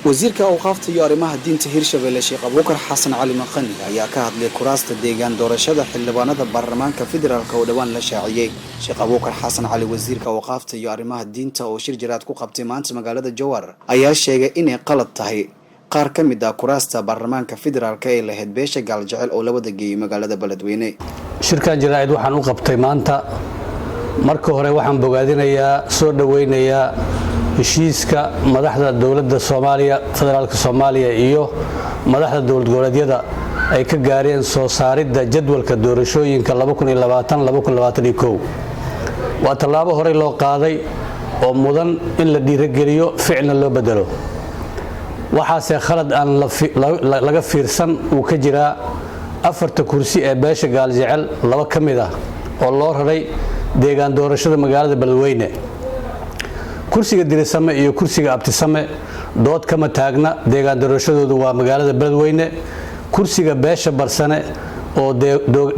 wasiirka awqaafta iyo arrimaha diinta Hirshabelle Sheekh Abuukar Xasan Cali Maqani ayaa ka hadlay kuraasta deegaan doorashada xildhibaanada baarlamaanka federaalka oo dhawaan la shaaciyay. Sheekh Abuukar Xasan Cali wasiirka awqaafta iyo arrimaha diinta oo shir jiraad ku qabtay maanta magaalada Jowhar ayaa sheegay inay qalad tahay qaar ka mid ah kuraasta baarlamaanka federaalka ee lahayd beesha Gaaljecel oo labada geeyay magaalada Beledweyne. shirkan jiraad waxaan u qabtay maanta marka hore waxaan bogaadinayaa soo dhaweynayaa heshiiska madaxda dawladda Soomaaliya federaalka Soomaaliya iyo madaxda dawlad goboleedyada ay ka gaareen soo saaridda jadwalka doorashooyinka 2020-2021 waa tallaabo hore loo qaaday oo mudan in la dhiirigeliyo ficilna loo bedelo waxaase khalad aan laga fiirsan uu ka jiraa afarta kursi ee beesha Gaaljecel laba ka mid ah oo loo raray deegaan doorashada magaalada Beledweyne kursiga Dirisame iyo kursiga Abtisame dood kama taagna deegaan doorashadoodu waa magaalada Beledweyne kursiga beesha Barsane oo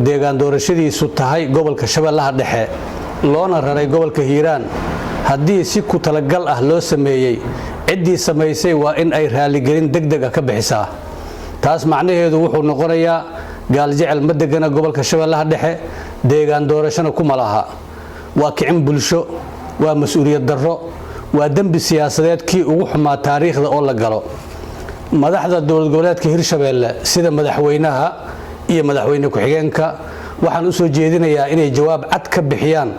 deegaan doorashadiisu tahay gobolka Shabeellaha Dhexe loona raray gobolka Hiiraan haddii si ku talagal ah loo sameeyay ciddii samaysay waa in ay raaligelin degdeg ah ka bixisaa taas macnaheedu wuxuu noqonayaa Gaaljecel ma degana gobolka Shabeellaha Dhexe deegaan doorashana kuma laha waa kicin bulsho waa mas'uuliyad darro waa dambi siyaasadeed kii ugu xumaa taariikhda oo la galo madaxda dawlad goboleedka Hirshabelle sida madaxweynaha iyo madaxweyne ku-xigeenka waxaan u soo jeedinayaa inay jawaab cad ka bixiyaan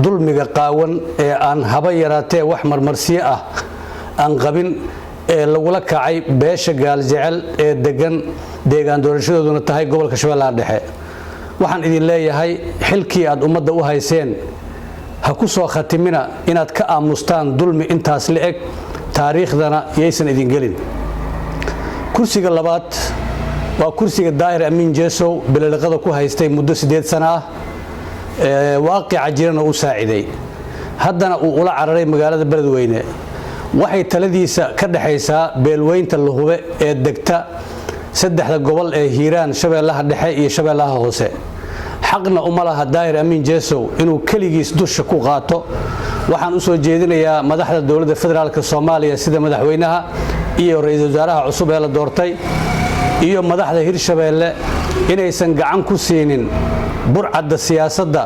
dulmiga qaawan ee aan haba yaraatee wax marmarsiyo ah aan qabin ee lagula kacay beesha Gaaljecel ee degan deegaan doorashadooduna tahay gobolka Shabeellaha Dhexe waxaan idin leeyahay xilkii aad ummadda u hayseen ha ku soo khatimina inaad ka aamustaan dulmi intaas la eg taariikhdana yaysan idin gelin kursiga labaad waa kursiga Daahir Amiin Jeesow bilaqada ku haystay muddo 8 sano ah waaqica jirana u saaciday haddana uu ula cararay magaalada Beledweyne waxay taladiisa ka dhaxaysaa beelweynta Lahube ee degta saddexda gobol ee Hiiraan Shabeellaha Dhexe iyo Shabeellaha Hoose xaqna uma laha Daahir Amiin Jeesow inuu kaligiis dusha ku qaato waxaan u soo jeedinayaa madaxda dawladda federaalka Soomaaliya sida madaxweynaha iyo ra'iisul wasaaraha cusub ee la doortay iyo madaxda Hirshabelle inaysan gacan ku siinin burcadda siyaasadda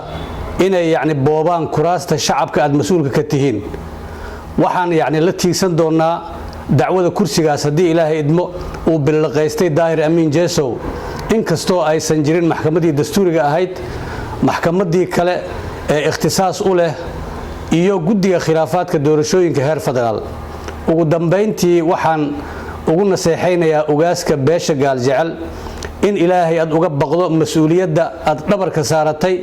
inay boobaan kuraasta shacabka aad mas'uulka ka tihiin waxaan la tiigsan doonaa dacwada kursigaas haddii Ilaahay idmo uu bilaqaystay Daahir Amiin Jeesow inkastoo aysan jirin maxkamadii dastuuriga ahayd maxkamadii kale ee ikhtisaas u leh iyo guddiga khilaafaadka doorashooyinka heer federaal ugu dambeyntii waxaan ugu naseexaynayaa ugaaska beesha Gaaljecel in Ilaahay aad uga baqdo mas'uuliyadda aad dhabarka saaratay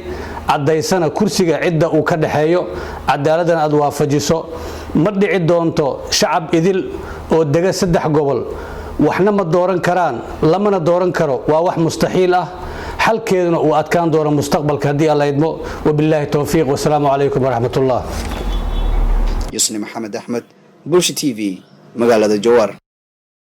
cadaysana kursiga cidda uu ka dhaxeeyo cadaaladana aad waafajiso ma dhici doonto shacab idil oo dega 3 gobol waxna ma dooran karaan lamana dooran karo waa wax mustaxiil ah halkeeduna uu adkaan doono mustaqbalka hadii Allah idmo wabillahi tawfiiq wassalaamu alaykum warahmatullah Yusni Maxamed Ahmed Bulsha TV magaalada Jowhar